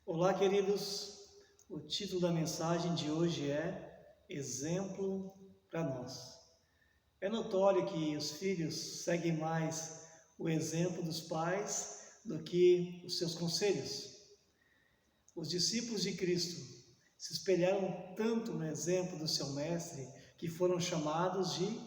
Olá, queridos. O título da mensagem de hoje é Exemplo para nós. É notório que os filhos seguem mais o exemplo dos pais do que os seus conselhos. Os discípulos de Cristo se espelharam tanto no exemplo do seu mestre que foram chamados de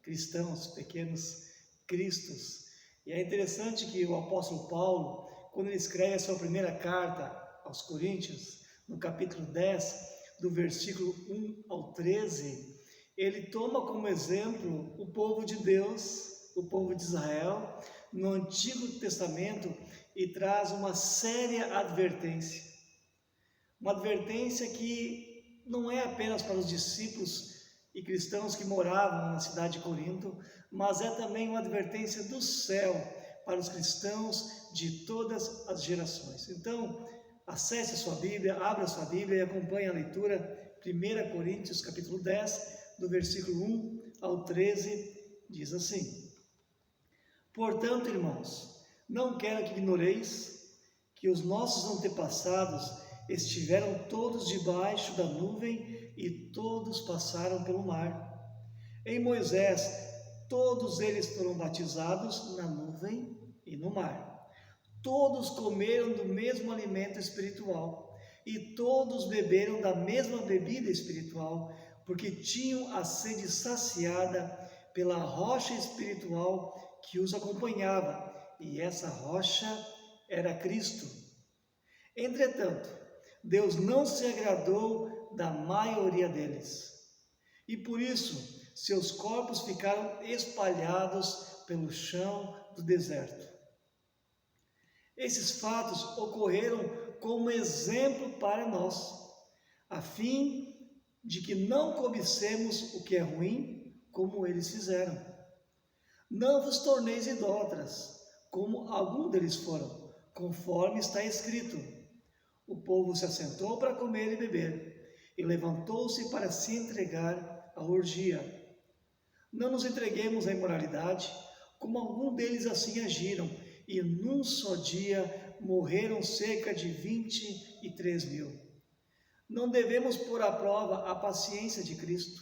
cristãos, pequenos cristos. E é interessante que o apóstolo Paulo, quando ele escreve a sua primeira carta aos Coríntios, no capítulo 10, do versículo 1 ao 13, ele toma como exemplo o povo de Deus, o povo de Israel, no Antigo Testamento, e traz uma séria advertência. Uma advertência que não é apenas para os discípulos e cristãos que moravam na cidade de Corinto, mas é também uma advertência do céu para os cristãos de todas as gerações. Então, acesse a sua Bíblia, abra a sua Bíblia e acompanhe a leitura. 1 Coríntios capítulo 10, do versículo 1 ao 13, diz assim: Portanto, irmãos, não quero que ignoreis que os nossos antepassados estiveram todos debaixo da nuvem e todos passaram pelo mar. Em Moisés, todos eles foram batizados na nuvem e no mar. Todos comeram do mesmo alimento espiritual e todos beberam da mesma bebida espiritual, porque tinham a sede saciada pela rocha espiritual que os acompanhava, e essa rocha era Cristo. Entretanto, Deus não se agradou da maioria deles, e por isso seus corpos ficaram espalhados pelo chão do deserto. Esses fatos ocorreram como exemplo para nós, a fim de que não cobicemos o que é ruim, como eles fizeram. Não vos torneis idólatras, como alguns deles foram, conforme está escrito: o povo se assentou para comer e beber, e levantou-se para se entregar à orgia. Não nos entreguemos à imoralidade, como alguns deles assim agiram, e num só dia morreram cerca de 23.000. Não devemos pôr à prova a paciência de Cristo,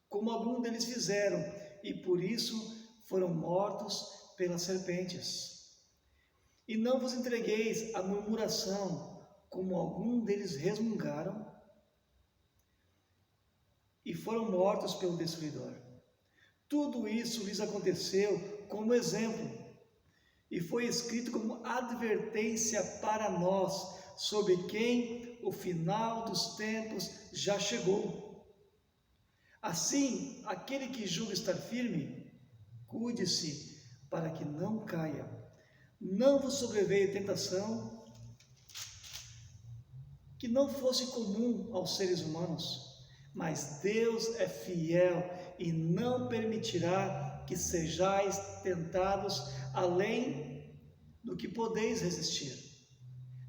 como alguns deles fizeram, e por isso foram mortos pelas serpentes. E não vos entregueis à murmuração, como alguns deles resmungaram e foram mortos pelo destruidor. Tudo isso lhes aconteceu como exemplo, e foi escrito como advertência para nós, sobre quem o final dos tempos já chegou. Assim, aquele que julga estar firme, cuide-se para que não caia. Não vos sobreveio tentação que não fosse comum aos seres humanos, mas Deus é fiel e não permitirá que sejais tentados além do que podeis resistir.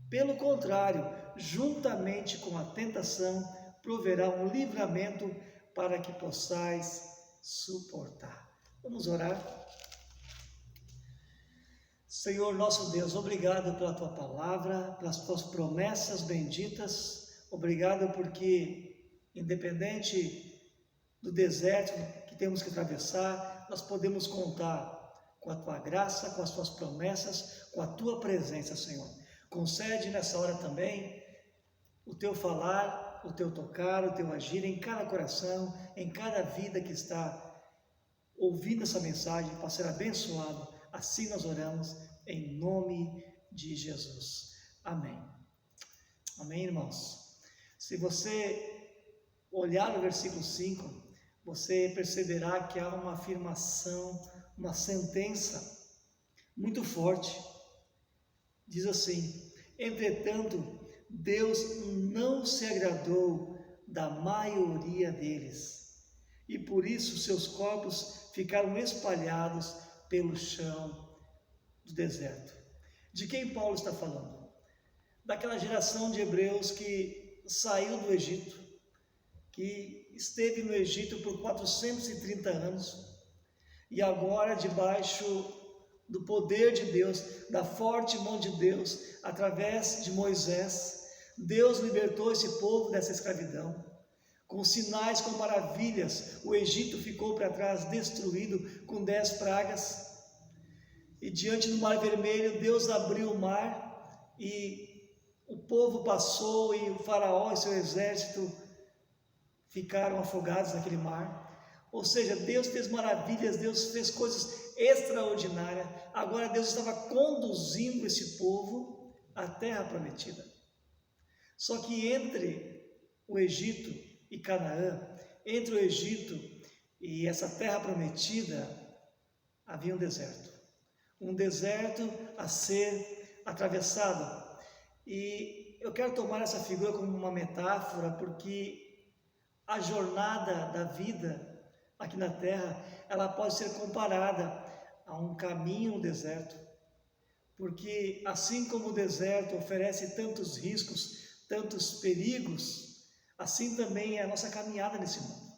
Pelo contrário, juntamente com a tentação, proverá um livramento para que possais suportar. Vamos orar. Senhor nosso Deus, obrigado pela Tua palavra, pelas Tuas promessas benditas. Obrigado porque, independente do deserto que temos que atravessar, nós podemos contar com a Tua graça, com as Tuas promessas, com a Tua presença, Senhor. Concede nessa hora também o Teu falar, o Teu tocar, o Teu agir em cada coração, em cada vida que está ouvindo essa mensagem, para ser abençoado. Assim nós oramos, em nome de Jesus. Amém. Amém, irmãos? Se você olhar no versículo 5, você perceberá que há uma afirmação, uma sentença muito forte. Diz assim: entretanto, Deus não se agradou da maioria deles, e por isso seus corpos ficaram espalhados pelo chão do deserto. De quem Paulo está falando? Daquela geração de hebreus que saiu do Egito, que esteve no Egito por 430 anos, e agora debaixo do poder de Deus, da forte mão de Deus, através de Moisés, Deus libertou esse povo dessa escravidão. Com sinais, com maravilhas, o Egito ficou para trás, destruído com 10 pragas. E diante do Mar Vermelho, Deus abriu o mar e o povo passou e o faraó e seu exército ficaram afogados naquele mar. Ou seja, Deus fez maravilhas, Deus fez coisas extraordinárias. Agora Deus estava conduzindo esse povo à terra prometida. Só que entre o Egito e Canaã, entre o Egito e essa terra prometida, havia um deserto. Um deserto a ser atravessado. E eu quero tomar essa figura como uma metáfora, porque a jornada da vida aqui na terra, ela pode ser comparada a um caminho no deserto. Porque assim como o deserto oferece tantos riscos, tantos perigos, assim também é a nossa caminhada nesse mundo.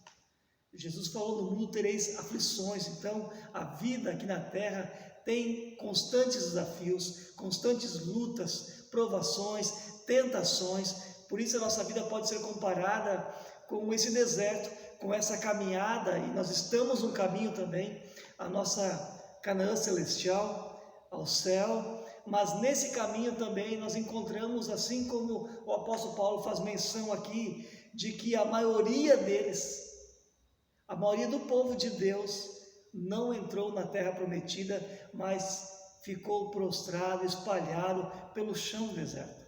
Jesus falou: no mundo tereis aflições. Então a vida aqui na terra tem constantes desafios, constantes lutas, provações, tentações. Por isso a nossa vida pode ser comparada com esse deserto, com essa caminhada, e nós estamos no caminho também, a nossa Canaã celestial, ao céu. Mas nesse caminho também nós encontramos, assim como o apóstolo Paulo faz menção aqui, de que a maioria deles, a maioria do povo de Deus não entrou na terra prometida, mas ficou prostrado, espalhado pelo chão do deserto.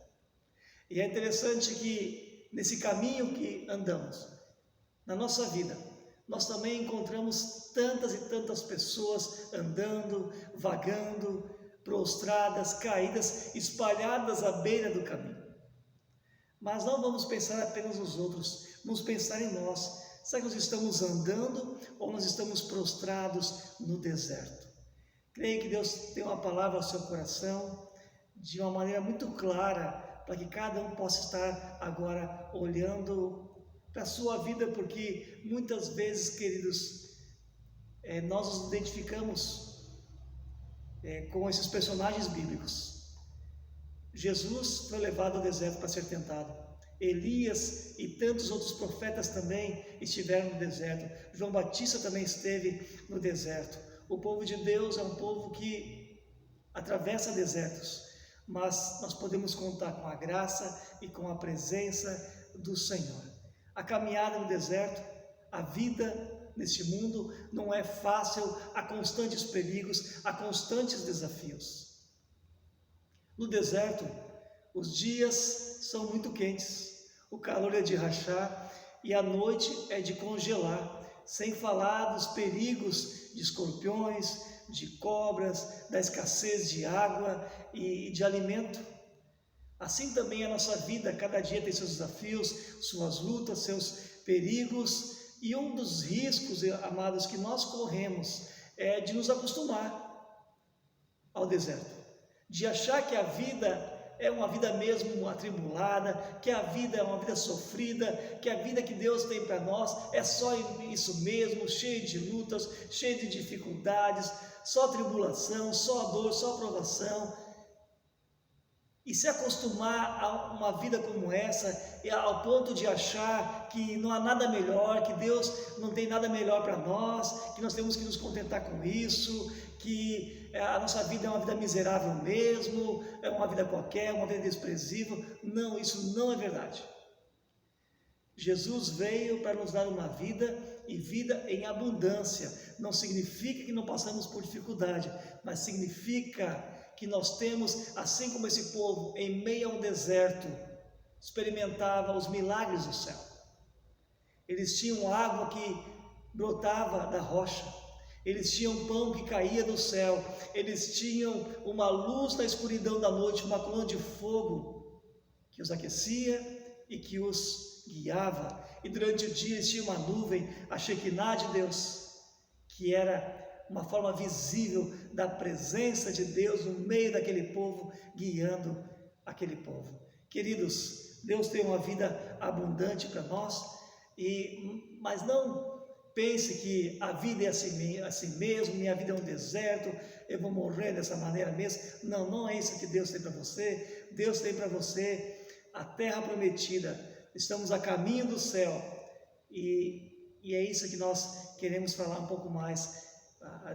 E é interessante que nesse caminho que andamos, na nossa vida, nós também encontramos tantas e tantas pessoas andando, vagando, prostradas, caídas, espalhadas à beira do caminho. Mas não vamos pensar apenas nos outros, vamos pensar em nós. Será que nós estamos andando ou nós estamos prostrados no deserto? Creio que Deus tem uma palavra ao seu coração de uma maneira muito clara, para que cada um possa estar agora olhando para a sua vida, porque muitas vezes, queridos, nós nos identificamos com esses personagens bíblicos. Jesus foi levado ao deserto para ser tentado. Elias e tantos outros profetas também estiveram no deserto. João Batista também esteve no deserto. O povo de Deus é um povo que atravessa desertos, mas nós podemos contar com a graça e com a presença do Senhor. A caminhada no deserto, a vida neste mundo não é fácil, há constantes perigos, há constantes desafios. No deserto, os dias são muito quentes, o calor é de rachar e a noite é de congelar, sem falar dos perigos de escorpiões, de cobras, da escassez de água e de alimento. Assim também a nossa vida, cada dia tem seus desafios, suas lutas, seus perigos, e um dos riscos, amados, que nós corremos é de nos acostumar ao deserto, de achar que a vida é uma vida mesmo atribulada, que a vida é uma vida sofrida, que a vida que Deus tem para nós é só isso mesmo, cheio de lutas, cheio de dificuldades, só tribulação, só dor, só provação. E se acostumar a uma vida como essa, ao ponto de achar que não há nada melhor, que Deus não tem nada melhor para nós, que nós temos que nos contentar com isso, que a nossa vida é uma vida miserável mesmo, é uma vida qualquer, uma vida desprezível. Não, isso não é verdade. Jesus veio para nos dar uma vida e vida em abundância. Não significa que não passamos por dificuldade, mas significa que nós temos, assim como esse povo, em meio a um deserto, experimentava os milagres do céu. Eles tinham água que brotava da rocha, eles tinham pão que caía do céu, eles tinham uma luz na escuridão da noite, uma coluna de fogo que os aquecia e que os guiava. E durante o dia eles tinham uma nuvem, a Shekinah de Deus, que era uma forma visível da presença de Deus no meio daquele povo, guiando aquele povo. Queridos, Deus tem uma vida abundante para nós, mas não pense que a vida é assim mesmo, minha vida é um deserto, eu vou morrer dessa maneira mesmo. Não, não é isso que Deus tem para você. Deus tem para você a terra prometida, estamos a caminho do céu, e é isso que nós queremos falar um pouco mais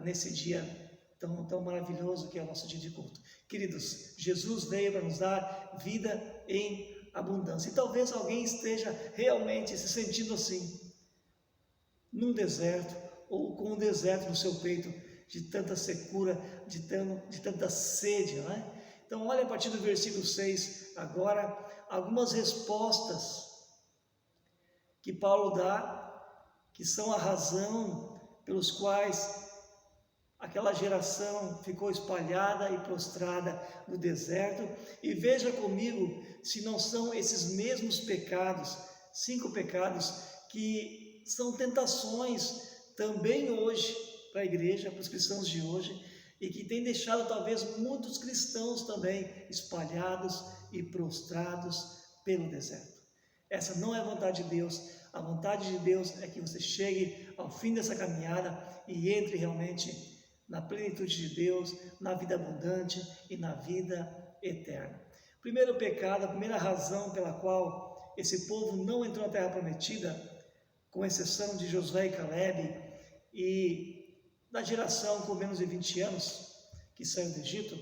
nesse dia tão maravilhoso que é o nosso dia de culto. Queridos, Jesus veio para nos dar vida em abundância, e talvez alguém esteja realmente se sentindo assim, num deserto, ou com um deserto no seu peito, de tanta secura, de tanta sede, não é? Então olha a partir do versículo 6, agora, algumas respostas que Paulo dá, que são a razão pelos quais aquela geração ficou espalhada e prostrada no deserto, e veja comigo se não são esses mesmos pecados, 5 pecados, que são tentações também hoje para a igreja, para os cristãos de hoje, e que tem deixado talvez muitos cristãos também espalhados e prostrados pelo deserto. Essa não é a vontade de Deus. A vontade de Deus é que você chegue ao fim dessa caminhada e entre realmente na plenitude de Deus, na vida abundante e na vida eterna. Primeiro pecado, a primeira razão pela qual esse povo não entrou na terra prometida, com exceção de Josué e Calebe e da geração com menos de 20 anos que saiu do Egito,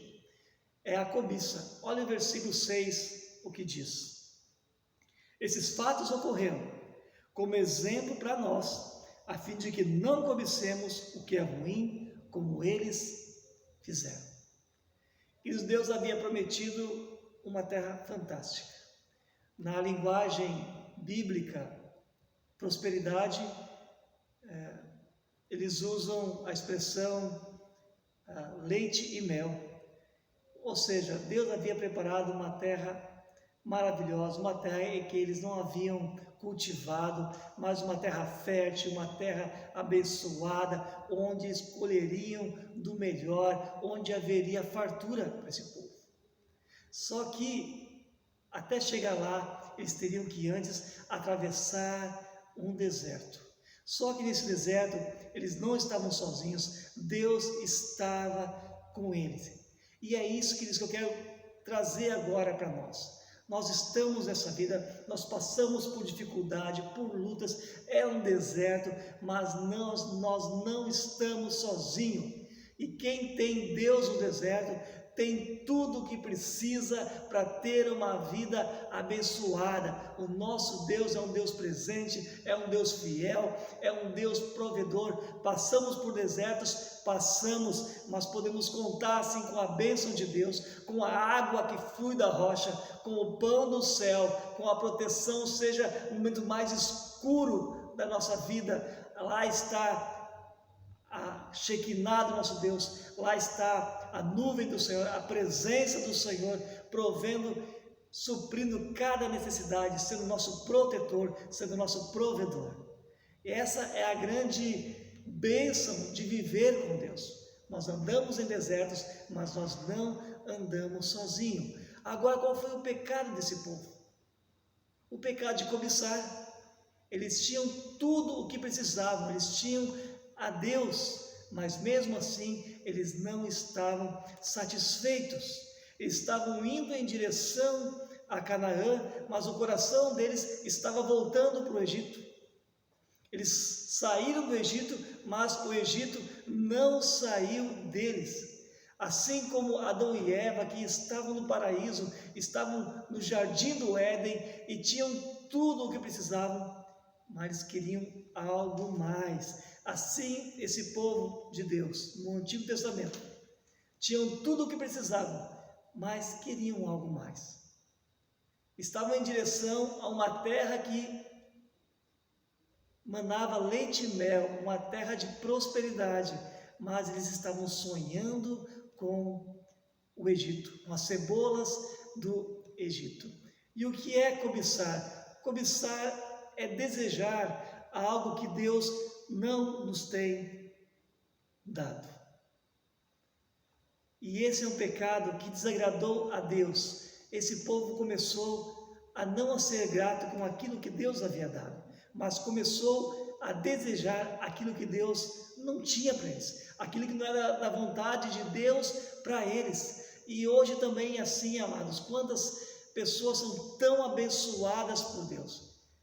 é a cobiça. Olha o versículo 6, o que diz: esses fatos ocorreram como exemplo para nós, a fim de que não cobicemos o que é ruim, como eles fizeram. E Deus havia prometido uma terra fantástica. Na linguagem bíblica, prosperidade, eles usam a expressão leite e mel. Ou seja, Deus havia preparado uma terra maravilhosa, uma terra em que eles não haviam cultivado, mas uma terra fértil, uma terra abençoada, onde escolheriam do melhor, onde haveria fartura para esse povo. Só que, até chegar lá, eles teriam que antes atravessar um deserto. Só que nesse deserto, eles não estavam sozinhos, Deus estava com eles. E é isso, queridos, que eu quero trazer agora para nós. Nós estamos nessa vida, nós passamos por dificuldade, por lutas, é um deserto, mas nós não estamos sozinhos. E quem tem Deus no deserto, tem tudo o que precisa para ter uma vida abençoada. O nosso Deus é um Deus presente, é um Deus fiel, é um Deus provedor. Passamos por desertos, mas podemos contar assim com a bênção de Deus, com a água que flui da rocha, com o pão do céu, com a proteção, seja no momento mais escuro da nossa vida. Lá está a Shekinah do nosso Deus, lá está a nuvem do Senhor, a presença do Senhor, provendo, suprindo cada necessidade, sendo nosso protetor, sendo nosso provedor. E essa é a grande bênção de viver com Deus. Nós andamos em desertos, mas nós não andamos sozinhos. Agora, qual foi o pecado desse povo? O pecado de cobiçar. Eles tinham tudo o que precisavam, eles tinham a Deus, mas mesmo assim eles não estavam satisfeitos. Eles estavam indo em direção a Canaã, mas o coração deles estava voltando para o Egito. Eles saíram do Egito, mas o Egito não saiu deles. Assim como Adão e Eva, que estavam no paraíso, estavam no jardim do Éden e tinham tudo o que precisavam, mas eles queriam algo mais. Assim, esse povo de Deus, no Antigo Testamento, tinham tudo o que precisavam, mas queriam algo mais. Estavam em direção a uma terra que manava leite e mel, uma terra de prosperidade, mas eles estavam sonhando com o Egito, com as cebolas do Egito. E o que é cobiçar? Cobiçar é desejar algo que Deus não nos tem dado. E esse é um pecado que desagradou a Deus. Esse povo começou a não ser grato com aquilo que Deus havia dado, mas começou a desejar aquilo que Deus não tinha para eles, aquilo que não era da vontade de Deus para eles. E hoje também é assim, amados. Quantas pessoas são tão abençoadas por Deus,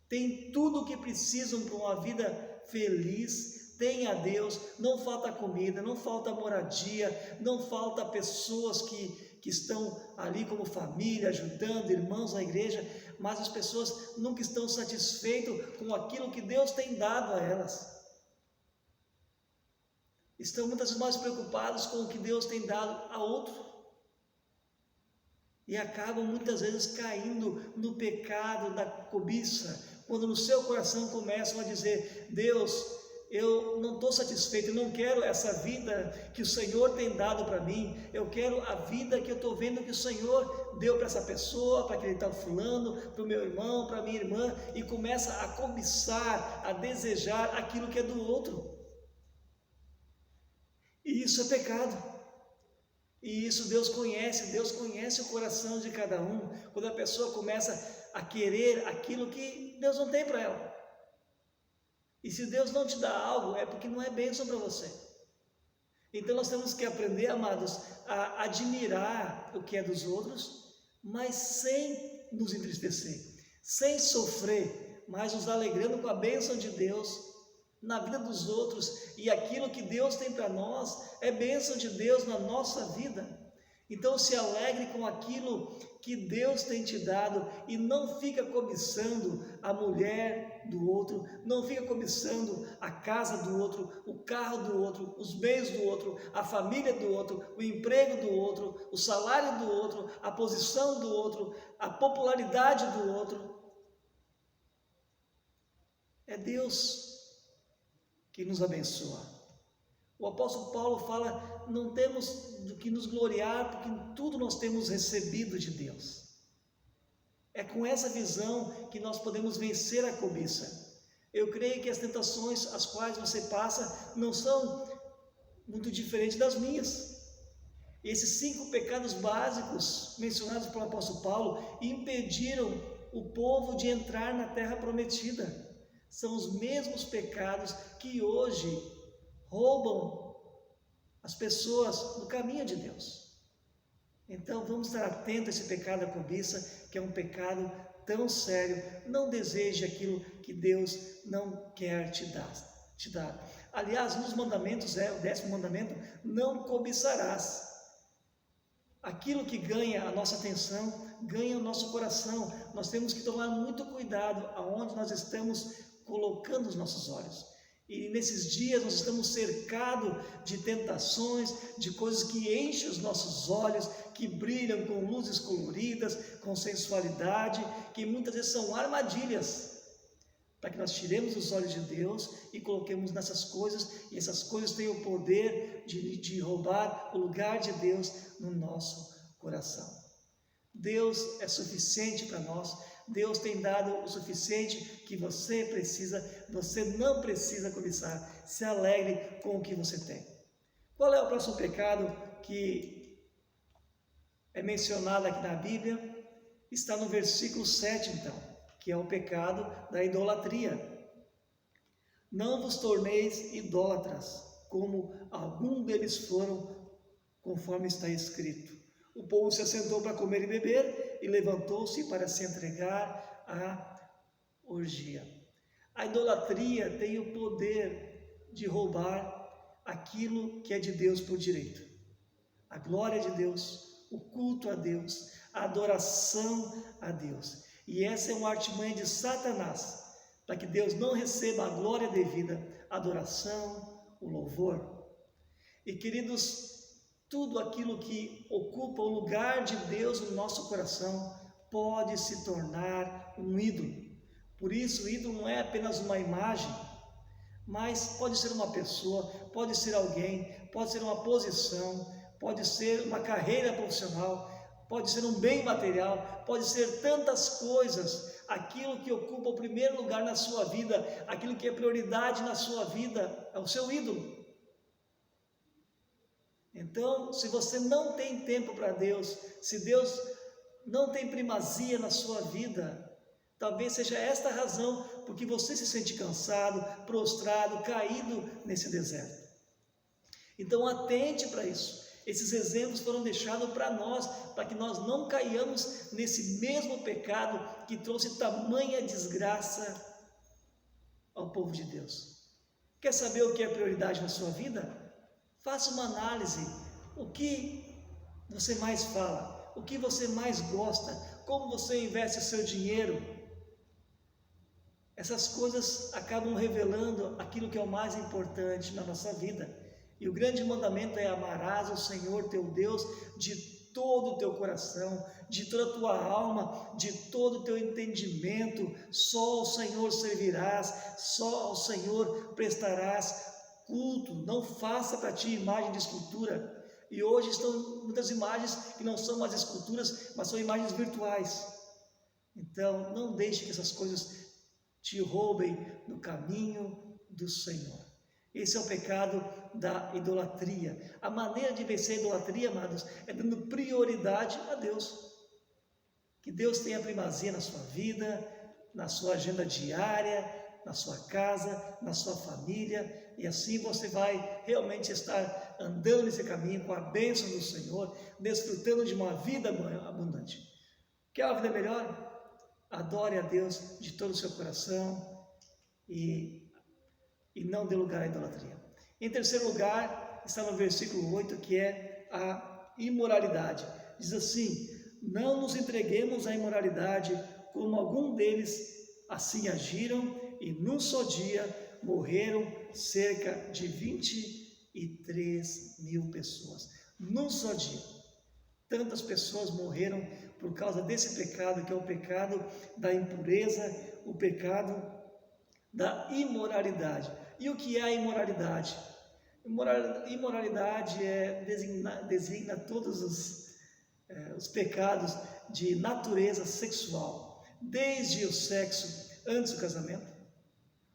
têm tudo o que precisam para uma vida feliz, tem a Deus, não falta comida, não falta moradia, não falta pessoas que estão ali como família, ajudando, irmãos na igreja, mas as pessoas nunca estão satisfeitas com aquilo que Deus tem dado a elas. Estão muitas vezes mais preocupados com o que Deus tem dado a outro. E acabam muitas vezes caindo no pecado da cobiça, quando no seu coração começam a dizer: Deus, eu não estou satisfeito, eu não quero essa vida que o Senhor tem dado para mim, eu quero a vida que eu estou vendo que o Senhor deu para essa pessoa, para aquele tal fulano, para o meu irmão, para a minha irmã, e começa a cobiçar, a desejar aquilo que é do outro. E isso é pecado. E isso Deus conhece o coração de cada um, quando a pessoa começa a querer aquilo que Deus não tem para ela. E se Deus não te dá algo, é porque não é bênção para você. Então nós temos que aprender, amados, a admirar o que é dos outros, mas sem nos entristecer, sem sofrer, mas nos alegrando com a bênção de Deus na vida dos outros, e aquilo que Deus tem para nós é bênção de Deus na nossa vida. Então se alegre com aquilo que Deus tem te dado e não fica cobiçando a mulher do outro, não fica cobiçando a casa do outro, o carro do outro, os bens do outro, a família do outro, o emprego do outro, o salário do outro, a posição do outro, a popularidade do outro. É Deus que nos abençoa. O apóstolo Paulo fala: não temos do que nos gloriar, porque em tudo nós temos recebido de Deus. É com essa visão que nós podemos vencer a cobiça. Eu creio que as tentações às quais você passa não são muito diferentes das minhas. Esses 5 pecados básicos mencionados pelo apóstolo Paulo impediram o povo de entrar na terra prometida. São os mesmos pecados que hoje roubam as pessoas do caminho de Deus. Então vamos estar atentos a esse pecado da cobiça, que é um pecado tão sério. Não deseje aquilo que Deus não quer te dar. Aliás, nos mandamentos, o 10º mandamento: não cobiçarás. Aquilo que ganha a nossa atenção, ganha o nosso coração. Nós temos que tomar muito cuidado aonde nós estamos colocando os nossos olhos. E nesses dias nós estamos cercados de tentações, de coisas que enchem os nossos olhos, que brilham com luzes coloridas, com sensualidade, que muitas vezes são armadilhas, para que nós tiremos os olhos de Deus e coloquemos nessas coisas, e essas coisas têm o poder de roubar o lugar de Deus no nosso coração. Deus é suficiente para nós. Deus tem dado o suficiente que você não precisa cobiçar. Se alegre com o que você tem. Qual é o próximo pecado que é mencionado aqui na Bíblia? Está no versículo 7, então, que é o pecado da idolatria. Não vos torneis idólatras, como algum deles foram, conforme está escrito. O povo se assentou para comer e beber, e levantou-se para se entregar à orgia. A idolatria tem o poder de roubar aquilo que é de Deus por direito. A glória de Deus, o culto a Deus, a adoração a Deus. E essa é uma artimanha de Satanás, para que Deus não receba a glória devida, a adoração, o louvor. E queridos, tudo aquilo que ocupa o lugar de Deus no nosso coração pode se tornar um ídolo. Por isso, o ídolo não é apenas uma imagem, mas pode ser uma pessoa, pode ser alguém, pode ser uma posição, pode ser uma carreira profissional, pode ser um bem material, pode ser tantas coisas. Aquilo que ocupa o primeiro lugar na sua vida, aquilo que é prioridade na sua vida, é o seu ídolo. Então, se você não tem tempo para Deus, se Deus não tem primazia na sua vida, talvez seja esta a razão porque você se sente cansado, prostrado, caído nesse deserto. Então atente para isso. Esses exemplos foram deixados para nós, para que nós não caiamos nesse mesmo pecado que trouxe tamanha desgraça ao povo de Deus. Quer saber o que é prioridade na sua vida? Faça uma análise. O que você mais fala? O que você mais gosta? Como você investe o seu dinheiro? Essas coisas acabam revelando aquilo que é o mais importante na nossa vida. E o grande mandamento é: amarás o Senhor teu Deus de todo o teu coração, de toda a tua alma, de todo o teu entendimento. Só ao Senhor servirás, só ao Senhor prestarás culto. Não faça para ti imagem de escultura. E hoje estão muitas imagens que não são mais esculturas, mas são imagens virtuais. Então, não deixe que essas coisas te roubem do caminho do Senhor. Esse é o pecado da idolatria. A maneira de vencer a idolatria, amados, é dando prioridade a Deus. Que Deus tenha primazia na sua vida, na sua agenda diária, na sua casa, na sua família, e assim você vai realmente estar andando nesse caminho com a bênção do Senhor, desfrutando de uma vida abundante. Quer uma vida melhor? Adore a Deus de todo o seu coração e não dê lugar à idolatria. Em terceiro lugar, está no versículo 8, que é a imoralidade. Diz assim: não nos entreguemos à imoralidade, como algum deles assim agiram, e num só dia morreram cerca de 23 mil pessoas. Num só dia. Tantas pessoas morreram por causa desse pecado, que é o pecado da impureza, o pecado da imoralidade. E o que é a imoralidade? Imoralidade designa todos os pecados de natureza sexual, desde o sexo antes do casamento,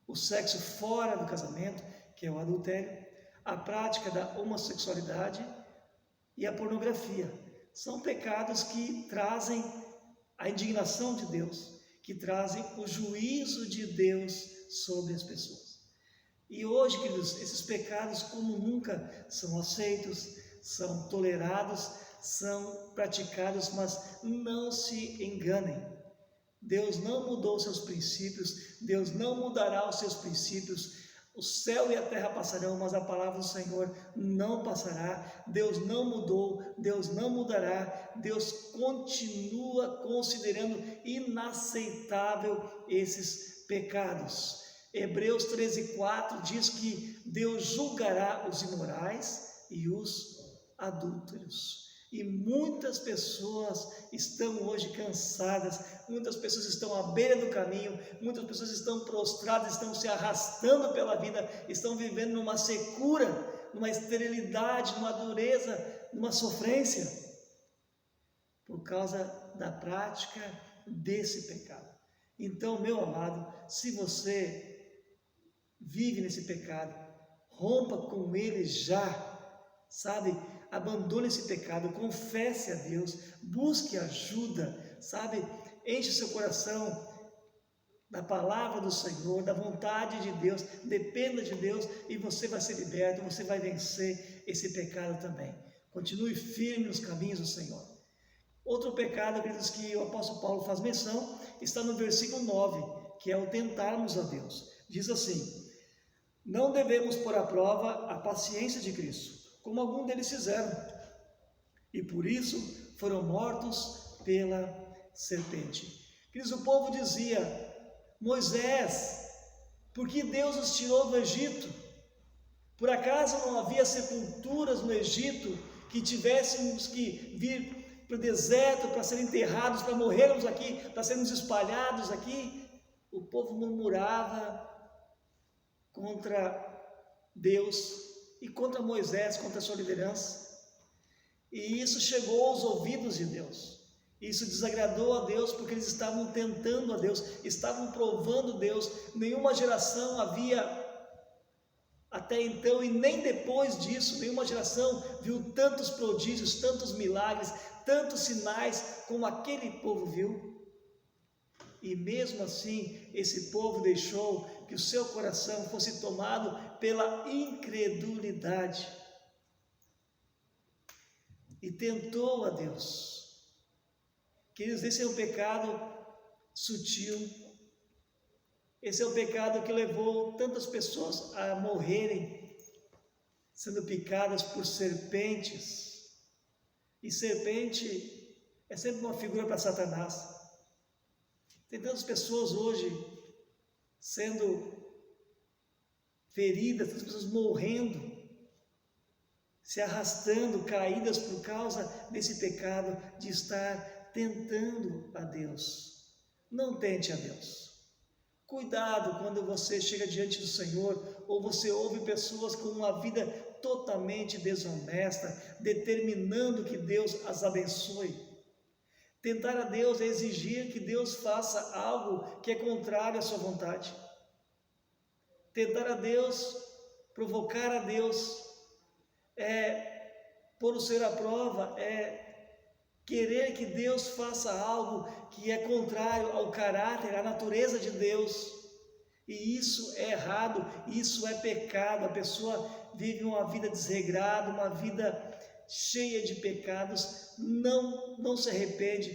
o sexo fora do casamento, que é o adultério, a prática da homossexualidade e a pornografia. São pecados que trazem a indignação de Deus, que trazem o juízo de Deus sobre as pessoas. E hoje, queridos, esses pecados como nunca são aceitos, são tolerados, são praticados, mas não se enganem. Deus não mudou os seus princípios, Deus não mudará os seus princípios. O céu e a terra passarão, mas a palavra do Senhor não passará. Deus não mudou, Deus não mudará. Deus continua considerando inaceitável esses pecados. Hebreus 13:4 diz que Deus julgará os imorais e os adúlteros. E muitas pessoas estão hoje cansadas, muitas pessoas estão à beira do caminho, muitas pessoas estão prostradas, estão se arrastando pela vida, estão vivendo numa secura, numa esterilidade, numa dureza, numa sofrência, por causa da prática desse pecado. Então, meu amado, se você vive nesse pecado, rompa com ele já, sabe? Abandone esse pecado, confesse a Deus, busque ajuda, sabe? Enche seu coração da palavra do Senhor, da vontade de Deus, dependa de Deus e você vai ser liberto, você vai vencer esse pecado também. Continue firme nos caminhos do Senhor. Outro pecado, queridos, que o apóstolo Paulo faz menção, está no versículo 9, que é o tentarmos a Deus. Diz assim: não devemos pôr à prova a paciência de Cristo, como algum deles fizeram, e por isso foram mortos pela serpente. Queridos, o povo dizia: Moisés, por que Deus os tirou do Egito? Por acaso não havia sepulturas no Egito que tivéssemos que vir para o deserto para serem enterrados, para morrermos aqui, para sermos espalhados aqui? O povo murmurava contra Deus e contra Moisés, contra a sua liderança, e isso chegou aos ouvidos de Deus. Isso desagradou a Deus, porque eles estavam tentando a Deus, estavam provando Deus. Nenhuma geração havia até então, e nem depois disso, nenhuma geração viu tantos prodígios, tantos milagres, tantos sinais como aquele povo viu. E mesmo assim, esse povo deixou que o seu coração fosse tomado pela incredulidade. e tentou a Deus. Queridos, esse é o pecado sutil. Esse é o pecado que levou tantas pessoas a morrerem, sendo picadas por serpentes. E serpente é sempre uma figura para Satanás. Tem tantas pessoas hoje sendo feridas, tantas pessoas morrendo, se arrastando, caídas por causa desse pecado de estar tentando a Deus. Não tente a Deus. Cuidado quando você chega diante do Senhor ou você ouve pessoas com uma vida totalmente desonesta, determinando que Deus as abençoe. Tentar a Deus é exigir que Deus faça algo que é contrário à sua vontade. Tentar a Deus, provocar a Deus, pôr o ser à prova, querer que Deus faça algo que é contrário ao caráter, à natureza de Deus. E isso é errado, isso é pecado. A pessoa vive uma vida desregrada, uma vida cheia de pecados, não se arrepende,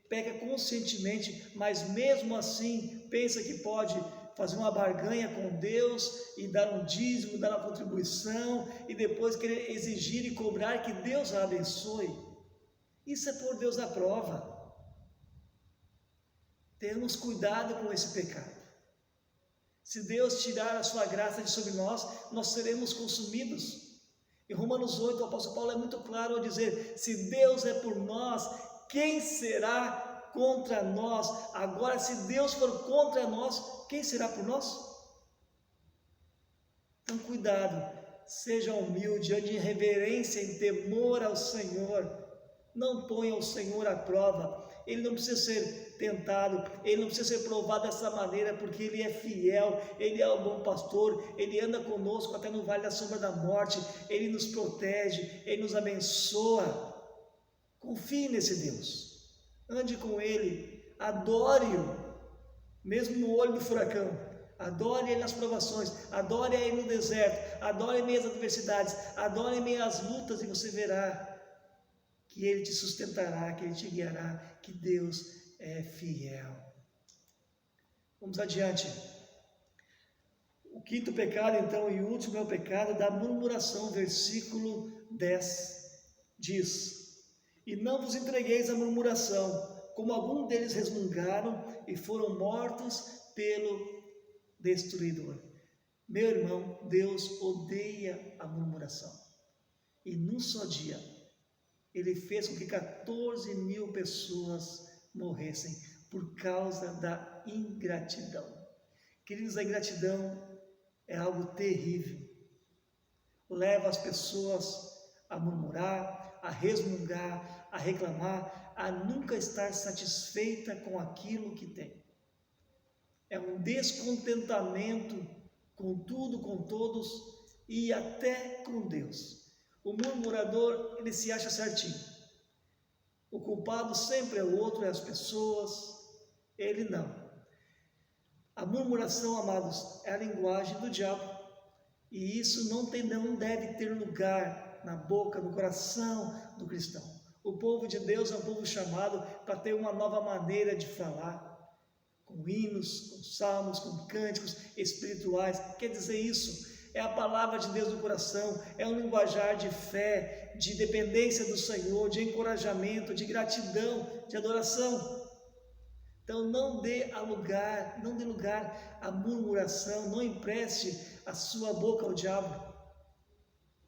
peca conscientemente, mas mesmo assim pensa que pode fazer uma barganha com Deus e dar um dízimo, dar uma contribuição e depois querer exigir e cobrar que Deus a abençoe. Isso é pôr Deus à prova. Temos cuidado com esse pecado. Se Deus tirar a sua graça de sobre nós, nós seremos consumidos. Em Romanos 8, o apóstolo Paulo é muito claro ao dizer: se Deus é por nós, quem será contra nós? Agora, se Deus for contra nós, quem será por nós? Então, cuidado, seja humilde, ande em reverência, em temor ao Senhor. Não ponha o Senhor à prova. Ele não precisa ser tentado, ele não precisa ser provado dessa maneira, porque ele é fiel, ele é o bom pastor, ele anda conosco até no vale da sombra da morte, ele nos protege, ele nos abençoa. Confie nesse Deus, ande com ele, adore-o, mesmo no olho do furacão, adore ele nas provações, adore ele no deserto, adore em meio às adversidades, adore em meio às lutas, e você verá que Ele te sustentará, que Ele te guiará, que Deus é fiel. Vamos adiante. O quinto pecado, então, e último é o pecado da murmuração, versículo 10, diz: e não vos entregueis à murmuração, como alguns deles resmungaram e foram mortos pelo destruidor. Meu irmão, Deus odeia a murmuração. E num só dia, Ele fez com que 14 mil pessoas morressem por causa da ingratidão. Queridos, a ingratidão é algo terrível. Leva as pessoas a murmurar, a resmungar, a reclamar, a nunca estar satisfeita com aquilo que tem. É um descontentamento com tudo, com todos e até com Deus. O murmurador, ele se acha certinho. O culpado sempre é o outro, é as pessoas, ele não. A murmuração, amados, é a linguagem do diabo. E isso não deve ter lugar na boca, no coração do cristão. O povo de Deus é um povo chamado para ter uma nova maneira de falar, com hinos, com salmos, com cânticos espirituais. Quer dizer isso? É a palavra de Deus no coração, é um linguajar de fé, de dependência do Senhor, de encorajamento, de gratidão, de adoração. Então não dê lugar à murmuração, não empreste a sua boca ao diabo.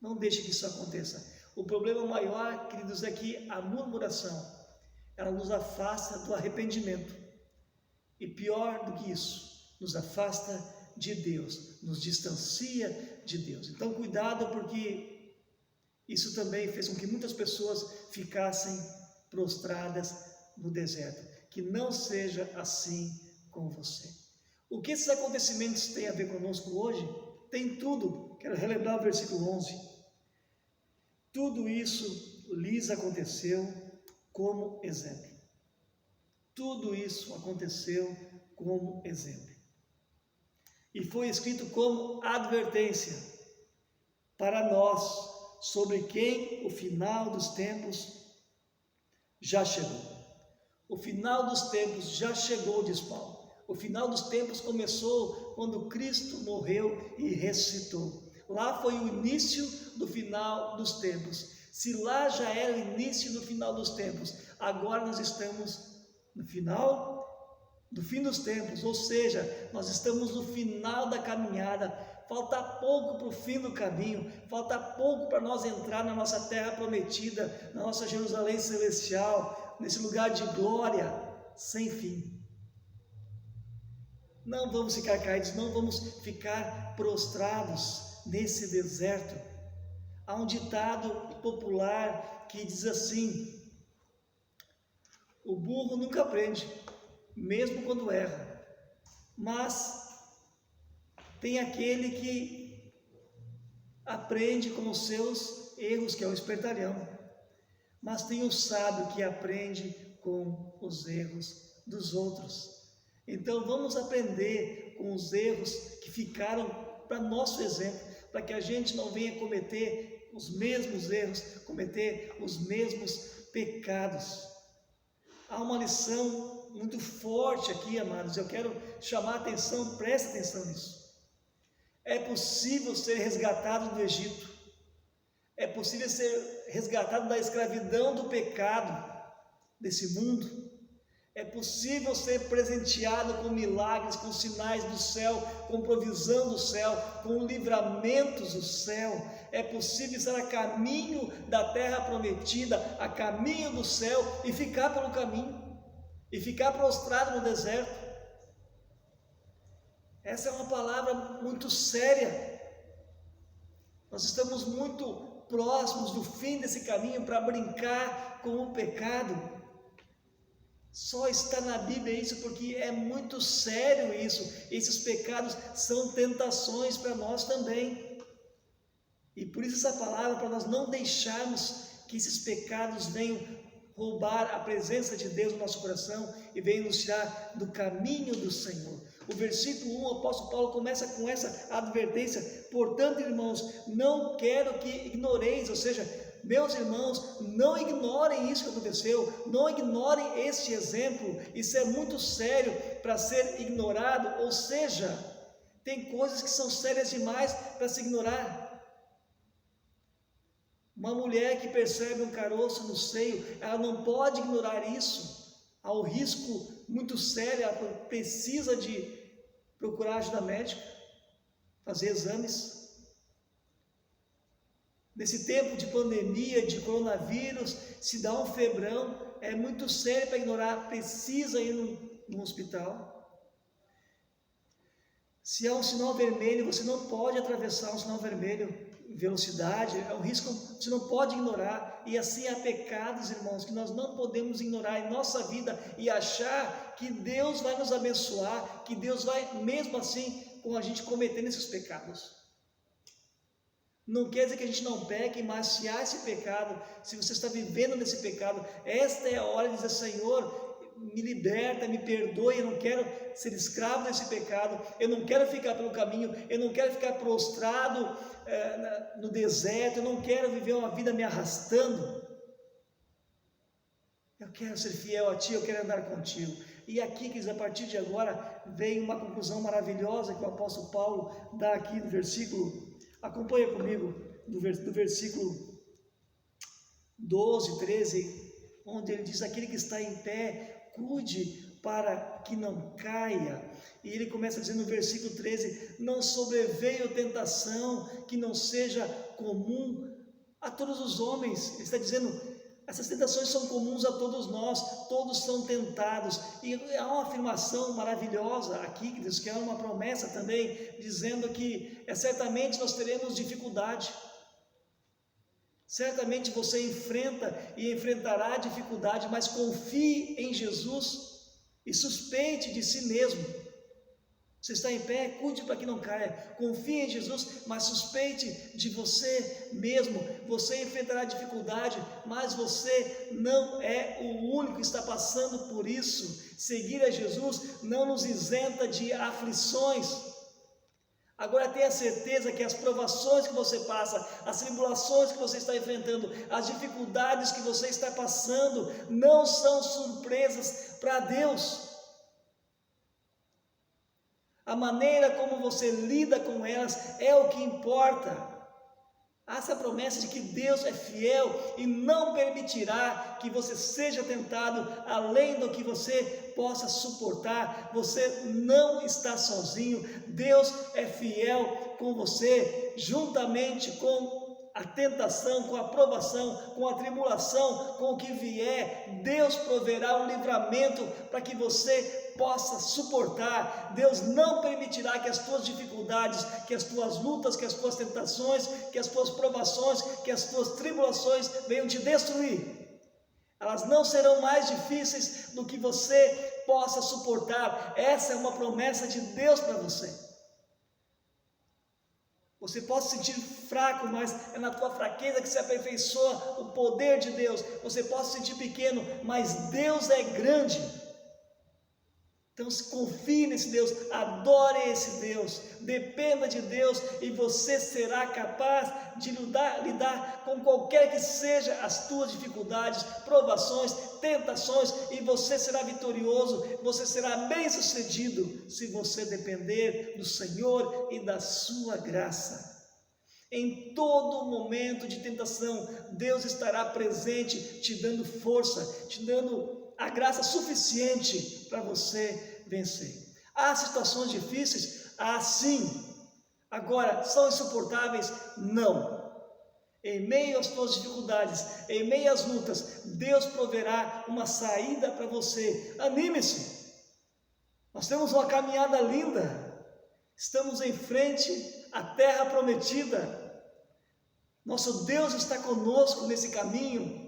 Não deixe que isso aconteça. O problema maior, queridos, é que a murmuração, ela nos afasta do arrependimento. E pior do que isso, nos afasta de Deus, nos distancia de Deus. Então cuidado, porque isso também fez com que muitas pessoas ficassem prostradas no deserto. Que não seja assim com você. O que esses acontecimentos têm a ver conosco hoje? Tem tudo. Quero relembrar o versículo 11. Tudo isso lhes aconteceu como exemplo. Tudo isso aconteceu como exemplo. E foi escrito como advertência para nós, sobre quem o final dos tempos já chegou. O final dos tempos já chegou, diz Paulo. O final dos tempos começou quando Cristo morreu e ressuscitou. Lá foi o início do final dos tempos. Se lá já era o início do final dos tempos, agora nós estamos no final do fim dos tempos, ou seja, nós estamos no final da caminhada. Falta pouco para o fim do caminho, falta pouco para nós entrar na nossa terra prometida, na nossa Jerusalém celestial, nesse lugar de glória sem fim. Não vamos ficar caídos, não vamos ficar prostrados nesse deserto. Há um ditado popular que diz assim: o burro nunca aprende, mesmo quando erra, mas tem aquele que aprende com os seus erros, que é o espertalhão, mas tem o sábio que aprende com os erros dos outros. Então vamos aprender com os erros que ficaram para nosso exemplo, para que a gente não venha cometer os mesmos erros, cometer os mesmos pecados. Há uma lição muito forte aqui, amados, eu quero chamar a atenção, presta atenção nisso. É possível ser resgatado do Egito, é possível ser resgatado da escravidão do pecado desse mundo, é possível ser presenteado com milagres, com sinais do céu, com provisão do céu, com livramentos do céu. É possível estar a caminho da terra prometida, a caminho do céu e ficar pelo caminho, e ficar prostrado no deserto. Essa é uma palavra muito séria. Nós estamos muito próximos do fim desse caminho para brincar com o pecado. Só está na Bíblia isso porque é muito sério isso. Esses pecados são tentações para nós também. E por isso essa palavra, para nós não deixarmos que esses pecados venham roubar a presença de Deus no nosso coração e venham nos tirar do caminho do Senhor. O versículo 1, o apóstolo Paulo começa com essa advertência: portanto, irmãos, não quero que ignoreis, ou seja, meus irmãos, não ignorem isso que aconteceu, não ignorem este exemplo. Isso é muito sério para ser ignorado, ou seja, tem coisas que são sérias demais para se ignorar. Uma mulher que percebe um caroço no seio, ela não pode ignorar isso. Há um risco muito sério, ela precisa de procurar ajuda médica, fazer exames. Nesse tempo de pandemia, de coronavírus, se dá um febrão, é muito sério para ignorar, precisa ir no hospital. Se há um sinal vermelho, você não pode atravessar um sinal vermelho em velocidade, é um risco, você não pode ignorar. E assim há pecados, irmãos, que nós não podemos ignorar em nossa vida e achar que Deus vai nos abençoar, que Deus vai, mesmo assim, com a gente cometendo esses pecados. Não quer dizer que a gente não peque, mas se há esse pecado, se você está vivendo nesse pecado, esta é a hora de dizer: Senhor, me liberta, me perdoe, eu não quero ser escravo desse pecado, eu não quero ficar pelo caminho, eu não quero ficar prostrado no deserto, eu não quero viver uma vida me arrastando. Eu quero ser fiel a Ti, eu quero andar contigo. E aqui, queridos, a partir de agora, vem uma conclusão maravilhosa que o apóstolo Paulo dá aqui no versículo. Acompanha comigo do versículo 12, 13, onde ele diz: aquele que está em pé, cuide para que não caia. E ele começa dizendo no versículo 13: não sobreveio tentação que não seja comum a todos os homens. Ele está dizendo: essas tentações são comuns a todos nós, todos são tentados. E há uma afirmação maravilhosa aqui, que diz que é uma promessa também, dizendo que certamente nós teremos dificuldade. Certamente você enfrenta e enfrentará dificuldade, mas confie em Jesus e suspeite de si mesmo. Você está em pé, cuide para que não caia. Confie em Jesus, mas suspeite de você mesmo. Você enfrentará dificuldade, mas você não é o único que está passando por isso. Seguir a Jesus não nos isenta de aflições. Agora tenha certeza que as provações que você passa, as tribulações que você está enfrentando, as dificuldades que você está passando, não são surpresas para Deus. A maneira como você lida com elas é o que importa. Há essa promessa de que Deus é fiel e não permitirá que você seja tentado além do que você possa suportar. Você não está sozinho. Deus é fiel com você, juntamente com a tentação, com a provação, com a tribulação, com o que vier. Deus proverá um livramento para que você possa suportar. Deus não permitirá que as tuas dificuldades, que as tuas lutas, que as tuas tentações, que as tuas provações, que as tuas tribulações venham te destruir. Elas não serão mais difíceis do que você possa suportar. Essa é uma promessa de Deus para você. Você pode se sentir fraco, mas é na tua fraqueza que se aperfeiçoa o poder de Deus. Você pode se sentir pequeno, mas Deus é grande. Então confie nesse Deus, adore esse Deus, dependa de Deus e você será capaz de lidar com qualquer que seja as tuas dificuldades, provações, tentações, e você será vitorioso, você será bem-sucedido se você depender do Senhor e da sua graça. Em todo momento de tentação, Deus estará presente, te dando força, te dando a graça suficiente para você vencer. Há situações difíceis? Há sim. Agora, são insuportáveis? Não. Em meio às tuas dificuldades, em meio às lutas, Deus proverá uma saída para você. Anime-se. Nós temos uma caminhada linda. Estamos em frente à terra prometida. Nosso Deus está conosco nesse caminho.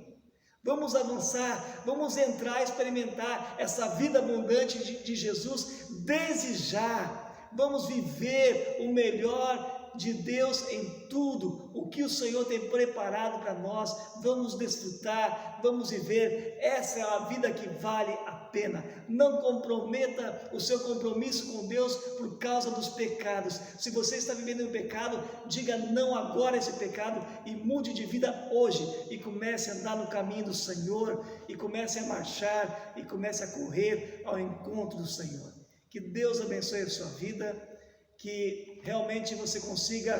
Vamos avançar, vamos entrar, experimentar essa vida abundante de Jesus desde já. Vamos viver o melhor de Deus em tudo, o que o Senhor tem preparado para nós. Vamos desfrutar, vamos viver. Essa é a vida que vale a pena. Não comprometa o seu compromisso com Deus por causa dos pecados. Se você está vivendo em pecado, diga não agora a esse pecado e mude de vida hoje e comece a andar no caminho do Senhor e comece a marchar e comece a correr ao encontro do Senhor. Que Deus abençoe a sua vida, que realmente você consiga,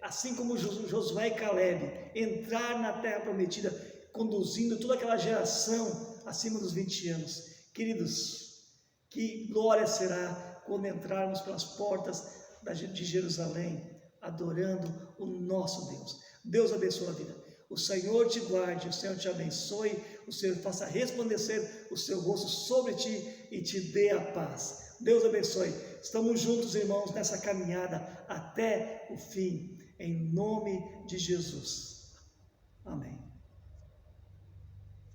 assim como Josué e Caleb, entrar na terra prometida, conduzindo toda aquela geração acima dos 20 anos. Queridos, que glória será quando entrarmos pelas portas de Jerusalém, adorando o nosso Deus. Deus abençoe a vida. O Senhor te guarde, o Senhor te abençoe, o Senhor faça resplandecer o seu rosto sobre ti e te dê a paz. Deus abençoe. Estamos juntos, irmãos, nessa caminhada até o fim, em nome de Jesus.